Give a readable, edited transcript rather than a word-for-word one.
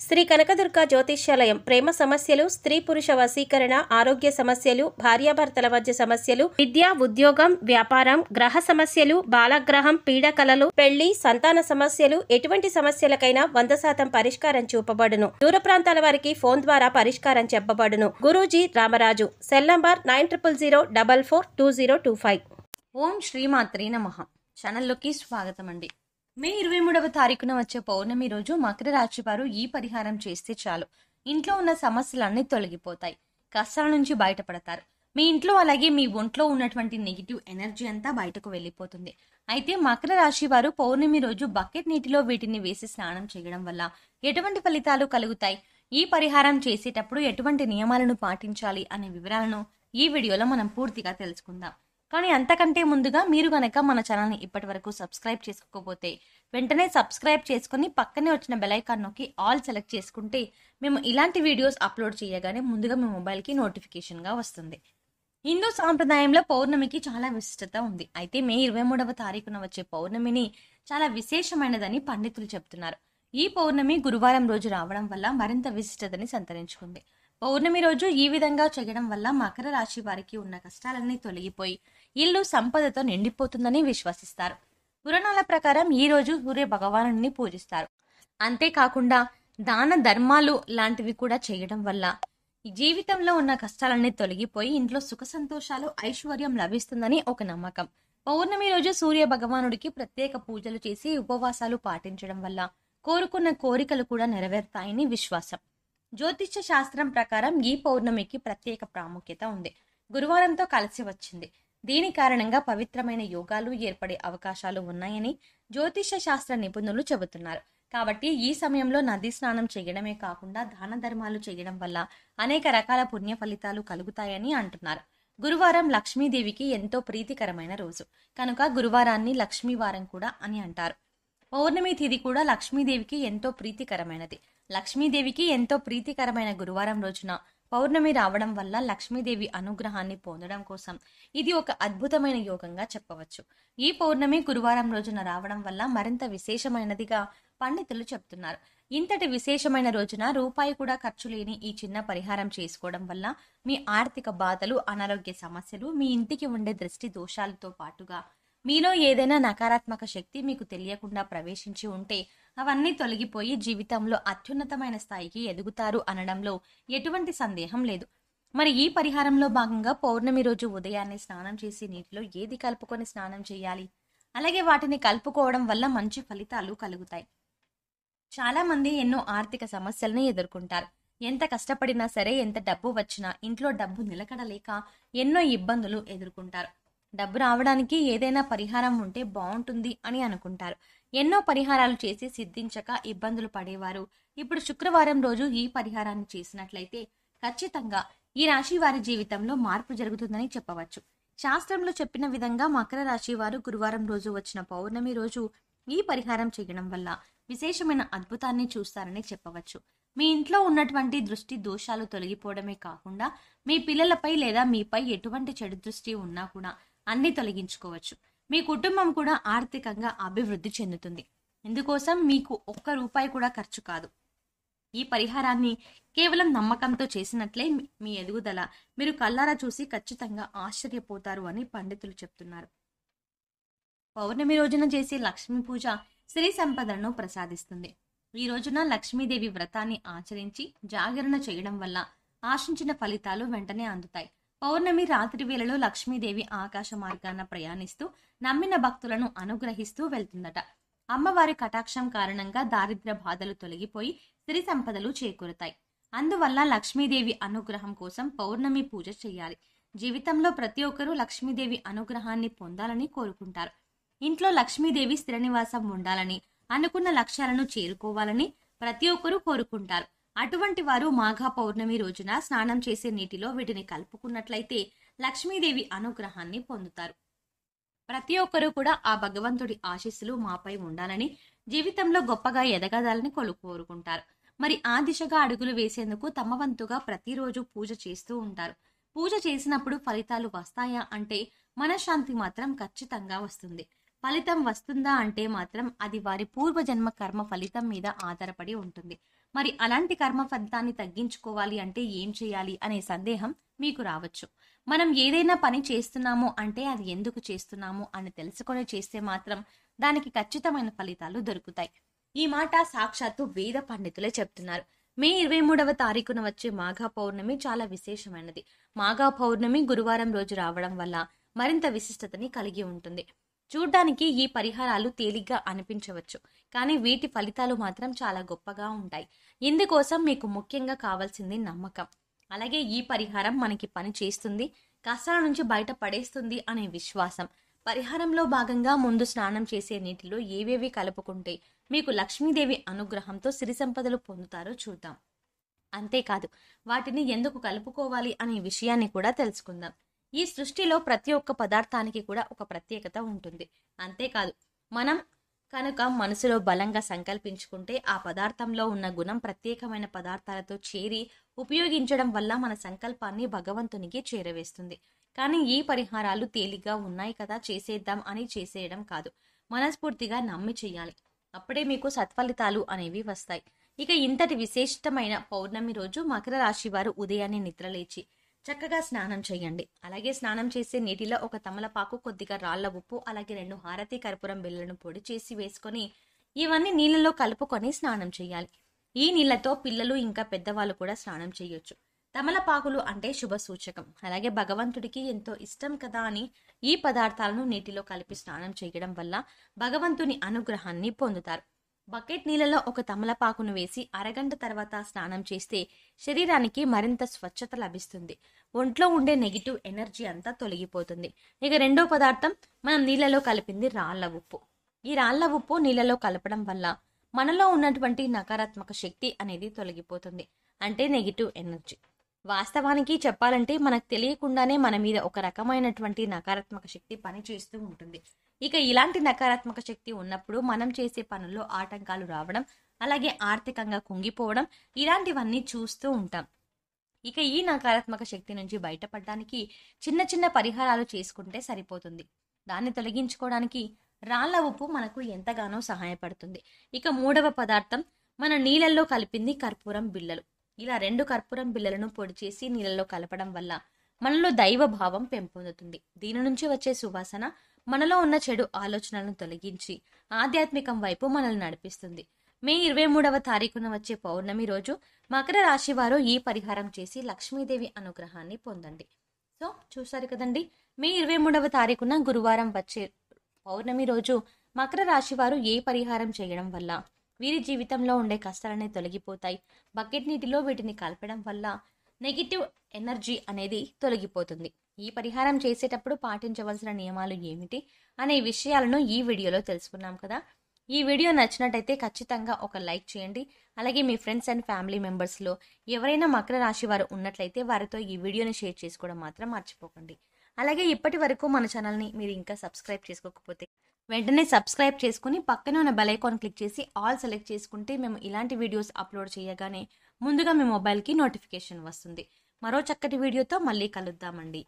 శ్రీ కనకదుర్గ జ్యోతిష్యాలయం ప్రేమ సమస్యలు, స్త్రీ పురుష వశీకరణ, ఆరోగ్య సమస్యలు, భార్యాభర్తల మధ్య సమస్యలు, విద్య, ఉద్యోగం, వ్యాపారం, గ్రహ సమస్యలు, బాలగ్రహం, పీడకలలు, పెళ్లి, సంతాన సమస్యలు, ఎటువంటి సమస్యలకైనా 100% పరిష్కారం చూపబడును. దూర ప్రాంతాల వారికి ఫోన్ ద్వారా పరిష్కారం చెప్పబడును. గురూజీ రామరాజు. Cell number 9000442025. ఓం శ్రీమాత్రే నమః. ఛానల్లోకి స్వాగతం అండి. మే 23వ తారీఖున వచ్చే పౌర్ణమి రోజు మకర రాశి వారు ఈ పరిహారం చేస్తే చాలు ఇంట్లో ఉన్న సమస్యలన్నీ తొలగిపోతాయి, కష్టాల నుంచి బయటపడతారు. మీ ఇంట్లో అలాగే మీ ఒంట్లో ఉన్నటువంటి నెగిటివ్ ఎనర్జీ అంతా బయటకు వెళ్ళిపోతుంది. అయితే మకర రాశి వారు పౌర్ణమి రోజు బకెట్ నీటిలో వీటిని వేసి స్నానం చేయడం వల్ల ఎటువంటి ఫలితాలు కలుగుతాయి, ఈ పరిహారం చేసేటప్పుడు ఎటువంటి నియమాలను పాటించాలి అనే వివరాలను ఈ వీడియోలో మనం పూర్తిగా తెలుసుకుందాం. కానీ అంతకంటే ముందుగా మీరు గనక మన ఛానల్ని ఇప్పటి వరకు సబ్స్క్రైబ్ చేసుకోకపోతే వెంటనే సబ్స్క్రైబ్ చేసుకుని పక్కనే వచ్చిన బెల్ ఐకాన్ నొక్కి ఆల్ సెలెక్ట్ చేసుకుంటే మేము ఇలాంటి వీడియోస్ అప్లోడ్ చేయగానే ముందుగా మీ మొబైల్కి నోటిఫికేషన్గా వస్తుంది. హిందూ సాంప్రదాయంలో పౌర్ణమికి చాలా విశిష్టత ఉంది. అయితే మే 23వ తారీఖున వచ్చే పౌర్ణమిని చాలా విశేషమైనదని పండితులు చెప్తున్నారు. ఈ పౌర్ణమి గురువారం రోజు రావడం వల్ల మరింత విశిష్టతని సంతరించుకుంది. పౌర్ణమి రోజు ఈ విధంగా చేయడం వల్ల మకర రాశి వారికి ఉన్న కష్టాలన్నీ తొలగిపోయి ఇల్లు సంపదతో నిండిపోతుందని విశ్వసిస్తారు. పురాణాల ప్రకారం ఈ రోజు సూర్య భగవానుని పూజిస్తారు. అంతేకాకుండా దాన ధర్మాలు లాంటివి కూడా చేయడం వల్ల జీవితంలో ఉన్న కష్టాలన్నీ తొలగిపోయి ఇంట్లో సుఖ సంతోషాలు, ఐశ్వర్యం లభిస్తుందని ఒక నమ్మకం. పౌర్ణమి రోజు సూర్య భగవానుడికి ప్రత్యేక పూజలు చేసి ఉపవాసాలు పాటించడం వల్ల కోరుకున్న కోరికలు కూడా నెరవేరుతాయని విశ్వాసం. జ్యోతిష్య శాస్త్రం ప్రకారం ఈ పౌర్ణమికి ప్రత్యేక ప్రాముఖ్యత ఉంది. గురువారంతో కలిసి వచ్చింది. దీని కారణంగా పవిత్రమైన యోగాలు ఏర్పడే అవకాశాలు ఉన్నాయని జ్యోతిష్య శాస్త్ర నిపుణులు చెబుతున్నారు. కాబట్టి ఈ సమయంలో నదీ స్నానం చేయడమే కాకుండా దాన ధర్మాలు చేయడం వల్ల అనేక రకాల పుణ్య ఫలితాలు కలుగుతాయని అంటున్నారు. గురువారం లక్ష్మీదేవికి ఎంతో ప్రీతికరమైన రోజు కనుక గురువారాన్ని లక్ష్మీవారం కూడా అని అంటారు. పౌర్ణమి తిథి కూడా లక్ష్మీదేవికి ఎంతో ప్రీతికరమైనది. లక్ష్మీదేవికి ఎంతో ప్రీతికరమైన గురువారం రోజున పౌర్ణమి రావడం వల్ల లక్ష్మీదేవి అనుగ్రహాన్ని పొందడం కోసం ఇది ఒక అద్భుతమైన యోగంగా చెప్పవచ్చు. ఈ పౌర్ణమి గురువారం రోజున రావడం వల్ల మరింత విశేషమైనదిగా పండితులు చెప్తున్నారు. ఇంతటి విశేషమైన రోజున రూపాయి కూడా ఖర్చు లేని ఈ చిన్న పరిహారం చేసుకోవడం వల్ల మీ ఆర్థిక బాధలు, అనారోగ్య సమస్యలు, మీ ఇంటికి ఉండే దృష్టి దోషాలతో పాటుగా మీలో ఏదైనా నకారాత్మక శక్తి మీకు తెలియకుండా ప్రవేశించి ఉంటే అవన్నీ తొలగిపోయి జీవితంలో అత్యున్నతమైన స్థాయికి ఎదుగుతారు అనడంలో ఎటువంటి సందేహం లేదు. మరి ఈ పరిహారంలో భాగంగా పౌర్ణమి రోజు ఉదయాన్నే స్నానం చేసి నీటిలో ఏది కలుపుకొని స్నానం చేయాలి, అలాగే వాటిని కలుపుకోవడం వల్ల మంచి ఫలితాలు కలుగుతాయి. చాలా మంది ఎన్నో ఆర్థిక సమస్యల్ని ఎదుర్కొంటారు. ఎంత కష్టపడినా సరే, ఎంత డబ్బు వచ్చినా ఇంట్లో డబ్బు నిలకడలేక ఎన్నో ఇబ్బందులు ఎదుర్కొంటారు. డబ్బు రావడానికి ఏదైనా పరిహారం ఉంటే బాగుంటుంది అని అనుకుంటారు. ఎన్నో పరిహారాలు చేసి సిద్ధించక ఇబ్బందులు పడేవారు ఇప్పుడు శుక్రవారం రోజు ఈ పరిహారాన్ని చేసినట్లయితే ఖచ్చితంగా ఈ రాశి వారి జీవితంలో మార్పు జరుగుతుందని చెప్పవచ్చు. శాస్త్రంలో చెప్పిన విధంగా మకర రాశి వారు గురువారం రోజు వచ్చిన పౌర్ణమి రోజు ఈ పరిహారం చేయడం వల్ల విశేషమైన అద్భుతాన్ని చూస్తారని చెప్పవచ్చు. మీ ఇంట్లో ఉన్నటువంటి దృష్టి దోషాలు తొలగిపోవడమే కాకుండా మీ పిల్లలపై లేదా మీపై ఎటువంటి చెడు దృష్టి ఉన్నా కూడా అన్ని తొలగించుకోవచ్చు. మీ కుటుంబం కూడా ఆర్థికంగా అభివృద్ధి చెందుతుంది. ఇందుకోసం మీకు ఒక్క రూపాయి కూడా ఖర్చు కాదు. ఈ పరిహారాన్ని కేవలం నమ్మకంతో చేసినట్లే మీ ఎదుగుదల మీరు కళ్ళారా చూసి ఖచ్చితంగా ఆశ్చర్యపోతారు అని పండితులు చెప్తున్నారు. పౌర్ణమి రోజున చేసే లక్ష్మీ పూజ స్త్రీ సంపదలను ప్రసాదిస్తుంది. ఈ రోజున లక్ష్మీదేవి వ్రతాన్ని ఆచరించి జాగరణ చేయడం వల్ల ఆశించిన ఫలితాలు వెంటనే అందుతాయి. పౌర్ణమి రాత్రి వేళలో లక్ష్మీదేవి ఆకాశ మార్గాన ప్రయాణిస్తూ నమ్మిన భక్తులను అనుగ్రహిస్తూ వెళ్తుందట. అమ్మవారి కటాక్షం కారణంగా దారిద్ర్య బాధలు తొలగిపోయి సిరి సంపదలు చేకూరుతాయి. అందువల్ల లక్ష్మీదేవి అనుగ్రహం కోసం పౌర్ణమి పూజ చేయాలి. జీవితంలో ప్రతి ఒక్కరూ లక్ష్మీదేవి అనుగ్రహాన్ని పొందాలని కోరుకుంటారు. ఇంట్లో లక్ష్మీదేవి స్థిర నివాసం ఉండాలని, అనుకున్న లక్ష్యాలను చేరుకోవాలని ప్రతి ఒక్కరూ కోరుకుంటారు. అటువంటి వారు మాఘ పౌర్ణమి రోజున స్నానం చేసే నీటిలో వీటిని కలుపుకున్నట్లయితే లక్ష్మీదేవి అనుగ్రహాన్ని పొందుతారు. ప్రతి ఒక్కరూ కూడా ఆ భగవంతుడి ఆశీస్సులు మాపై ఉండాలని, జీవితంలో గొప్పగా ఎదగదాలని కోరుకుంటారు. మరి ఆ దిశగా అడుగులు వేసేందుకు తమ వంతుగా ప్రతిరోజు పూజ చేస్తూ ఉంటారు. పూజ చేసినప్పుడు ఫలితాలు వస్తాయా అంటే మనశ్శాంతి మాత్రం ఖచ్చితంగా వస్తుంది. ఫలితం వస్తుందా అంటే మాత్రం అది వారి పూర్వజన్మ కర్మ ఫలితం మీద ఆధారపడి ఉంటుంది. మరి అలాంటి కర్మ ఫలితాన్ని తగ్గించుకోవాలి అంటే ఏం చేయాలి అనే సందేహం మీకు రావచ్చు. మనం ఏదైనా పని చేస్తున్నాము అంటే అది ఎందుకు చేస్తున్నాము అని తెలుసుకొని చేస్తే మాత్రం దానికి ఖచ్చితమైన ఫలితాలు దొరుకుతాయి. ఈ మాట సాక్షాత్తు వేద పండితులే చెప్తున్నారు. మే 23వ తారీఖున వచ్చే మాఘ పౌర్ణమి చాలా విశేషమైనది. మాఘ పౌర్ణమి గురువారం రోజు రావడం వల్ల మరింత విశిష్టతని కలిగి ఉంటుంది. చూడ్డానికి ఈ పరిహారాలు తేలిగ్గా అనిపించవచ్చు, కానీ వీటి ఫలితాలు మాత్రం చాలా గొప్పగా ఉంటాయి. ఇందుకోసం మీకు ముఖ్యంగా కావాల్సింది నమ్మకం. అలాగే ఈ పరిహారం మనకి పని చేస్తుంది, కష్టాల నుంచి బయట పడేస్తుంది అనే విశ్వాసం. పరిహారంలో భాగంగా ముందు స్నానం చేసే నీటిలో ఏవేవి కలుపుకుంటే మీకు లక్ష్మీదేవి అనుగ్రహంతో సిరి సంపదలు పొందుతారో చూద్దాం. అంతేకాదు వాటిని ఎందుకు కలుపుకోవాలి అనే విషయాన్ని కూడా తెలుసుకుందాం. ఈ సృష్టిలో ప్రతి ఒక్క పదార్థానికి కూడా ఒక ప్రత్యేకత ఉంటుంది. అంతేకాదు మనం కనుక మనసులో బలంగా సంకల్పించుకుంటే ఆ పదార్థంలో ఉన్న గుణం ప్రత్యేకమైన పదార్థాలతో చేరి ఉపయోగించడం వల్ల మన సంకల్పాన్ని భగవంతునికి చేరవేస్తుంది. కానీ ఈ పరిహారాలు తేలిగ్గా ఉన్నాయి కదా చేసేద్దాం అని చేసేయడం కాదు, మనస్ఫూర్తిగా నమ్మి చేయాలి. అప్పుడే మీకు సత్ఫలితాలు అనేవి వస్తాయి. ఇక ఇంతటి విశిష్టమైన పౌర్ణమి రోజు మకర రాశి వారు ఉదయాన్నే నిద్రలేచి చక్కగా స్నానం చేయండి. అలాగే స్నానం చేసే నీటిలో ఒక తమలపాకు, కొద్దిగా రాళ్ల ఉప్పు, అలాగే 2 హారతి కర్పూరం బిళ్ళను పొడి చేసి వేసుకొని ఇవన్నీ నీళ్ళలో కలుపుకొని స్నానం చేయాలి. ఈ నీళ్లతో పిల్లలు ఇంకా పెద్దవాళ్ళు కూడా స్నానం చేయొచ్చు. తమలపాకులు అంటే శుభ సూచకం. అలాగే భగవంతుడికి ఎంతో ఇష్టం కదా అని ఈ పదార్థాలను నీటిలో కలిపి స్నానం చేయడం వల్ల భగవంతుని అనుగ్రహాన్ని పొందుతారు. బకెట్ నీళ్ళలో ఒక తమలపాకును వేసి అరగంట తర్వాత స్నానం చేస్తే శరీరానికి మరింత స్వచ్ఛత లభిస్తుంది. ఒంట్లో ఉండే నెగిటివ్ ఎనర్జీ అంతా తొలగిపోతుంది. ఇక రెండో పదార్థం మనం నీళ్ళలో కలిపింది రాళ్ల ఉప్పు. ఈ రాళ్ల ఉప్పు నీళ్ళలో కలపడం వల్ల మనలో ఉన్నటువంటి నకారాత్మక శక్తి అనేది తొలగిపోతుంది, అంటే నెగిటివ్ ఎనర్జీ. వాస్తవానికి చెప్పాలంటే మనకు తెలియకుండానే మన మీద ఒక రకమైనటువంటి నకారాత్మక శక్తి పనిచేస్తూ ఉంటుంది. ఇక ఇలాంటి నకారాత్మక శక్తి ఉన్నప్పుడు మనం చేసే పనుల్లో ఆటంకాలు రావడం, అలాగే ఆర్థికంగా కుంగిపోవడం, ఇలాంటివన్నీ చూస్తూ ఉంటాం. ఇక ఈ నకారాత్మక శక్తి నుంచి బయటపడడానికి చిన్న చిన్న పరిహారాలు చేసుకుంటే సరిపోతుంది. దాన్ని తొలగించుకోవడానికి రాళ్ల ఉప్పు మనకు ఎంతగానో సహాయపడుతుంది. ఇక మూడవ పదార్థం మన నీళ్ళల్లో కలిపింది కర్పూరం బిళ్ళలు. ఇలా 2 కర్పూరం బిళ్ళలను పొడి చేసి నీళ్ళలో కలపడం వల్ల మనలో దైవ భావం పెంపొందుతుంది. దీని నుంచి వచ్చే సువాసన మనలో ఉన్న చెడు ఆలోచనలను తొలగించి ఆధ్యాత్మికం వైపు మనల్ని నడిపిస్తుంది. మే 23వ తారీఖున వచ్చే పౌర్ణమి రోజు మకర రాశి వారు ఈ పరిహారం చేసి లక్ష్మీదేవి అనుగ్రహాన్ని పొందండి. సో చూసారు కదండి, మే 23వ తారీఖున గురువారం వచ్చే పౌర్ణమి రోజు మకర రాశి వారు ఏ పరిహారం చేయడం వల్ల వీరి జీవితంలో ఉండే కష్టాలనే తొలగిపోతాయి. బకెట్ నీటిలో వీటిని కలపడం వల్ల నెగిటివ్ ఎనర్జీ అనేది తొలగిపోతుంది. ఈ పరిహారం చేసేటప్పుడు పాటించవలసిన నియమాలు ఏమిటి అనే విషయాలను ఈ వీడియోలో తెలుసుకున్నాం కదా. ఈ వీడియో నచ్చినట్టయితే ఖచ్చితంగా ఒక లైక్ చేయండి. అలాగే మీ ఫ్రెండ్స్ అండ్ ఫ్యామిలీ మెంబర్స్లో ఎవరైనా మకర రాశి వారు ఉన్నట్లయితే వారితో ఈ వీడియోని షేర్ చేసుకోవడం మాత్రం మర్చిపోకండి. అలాగే ఇప్పటి వరకు మన ఛానల్ని మీరు ఇంకా సబ్స్క్రైబ్ చేసుకోకపోతే వెంటనే సబ్స్క్రైబ్ చేసుకుని పక్కనే ఉన్న బెల్ ఐకాన్ క్లిక్ చేసి ఆల్ సెలెక్ట్ చేసుకుంటే మేము ఇలాంటి వీడియోస్ అప్లోడ్ చేయగానే ముందుగా మీ మొబైల్కి నోటిఫికేషన్ వస్తుంది. మరో చక్కటి వీడియోతో మళ్ళీ కలుద్దామండి.